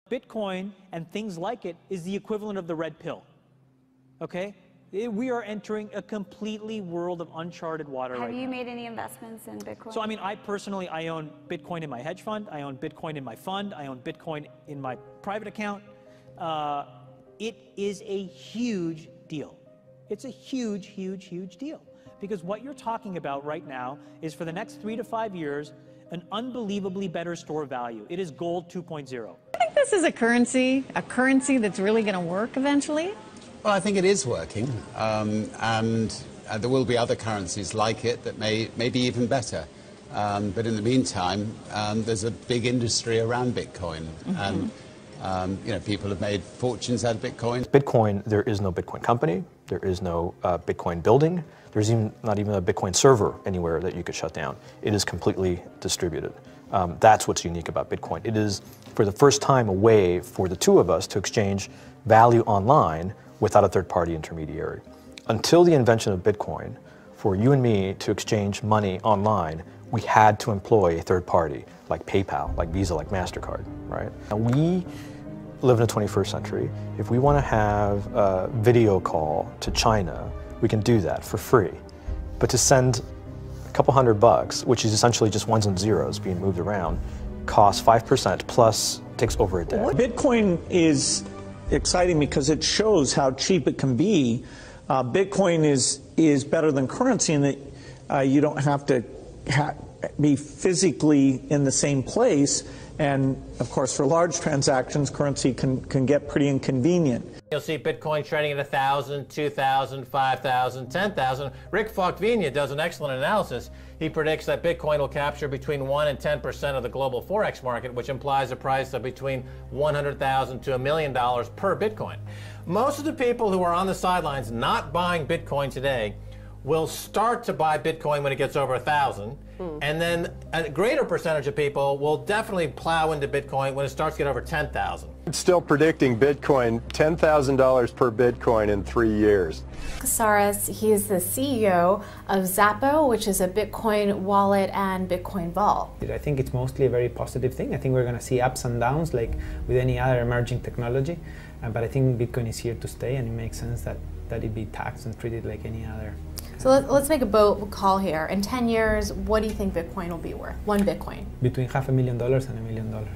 Bitcoin and things like it is the equivalent of the red pill, okay? We are entering a completely world of uncharted water right now. Have you made any investments in Bitcoin? So, I mean, I personally, I own Bitcoin in my hedge fund, I own Bitcoin in my fund, I own Bitcoin in my private account. It is a huge deal. It's a huge, huge, huge deal. Because what you're talking about right now is for the next 3 to 5 years, an unbelievably better store of value. It is gold 2.0. I think this is a currency that's really going to work eventually. Well, I think it is working, and there will be other currencies like it that may be even better. But in the meantime, there's a big industry around Bitcoin, and you know, people have made fortunes out of Bitcoin. Bitcoin, there is no Bitcoin company, there is no Bitcoin building, there's not even a Bitcoin server anywhere that you could shut down. It is completely distributed. That's what's unique about Bitcoin. It is, for the first time, a way for the two of us to exchange value online without a third-party intermediary. Until the invention of Bitcoin, for you and me to exchange money online, we had to employ a third party, like PayPal, like Visa, like MasterCard, right? Now we live in the 21st century. If we want to have a video call to China, we can do that for free. But to send a couple $100, which is essentially just ones and zeros being moved around, costs 5% plus takes over a day. Bitcoin is exciting because it shows how cheap it can be. Bitcoin is better than currency in that you don't have to be physically in the same place, and of course for large transactions currency can get pretty inconvenient. You'll see Bitcoin trading at 1,000, 2,000, 5,000, 10,000. Rick Falkvinia does an excellent analysis. He predicts that Bitcoin will capture between 1 and 10% of the global Forex market, which implies a price of between $100,000 to $1 million per Bitcoin. Most of the people who are on the sidelines not buying Bitcoin today will start to buy Bitcoin when it gets over 1,000, and then a greater percentage of people will definitely plow into Bitcoin when it starts to get over 10,000. It's still predicting Bitcoin $10,000 per Bitcoin in 3 years. Casares, he is the CEO of Zappo, which is a Bitcoin wallet and Bitcoin vault. I think it's mostly a very positive thing. I think we're going to see ups and downs like with any other emerging technology, but I think Bitcoin is here to stay, and it makes sense that it be taxed and treated like any other. So let's make a bold call here. In 10 years, what do you think Bitcoin will be worth? One Bitcoin? Between $500,000 and $1 million.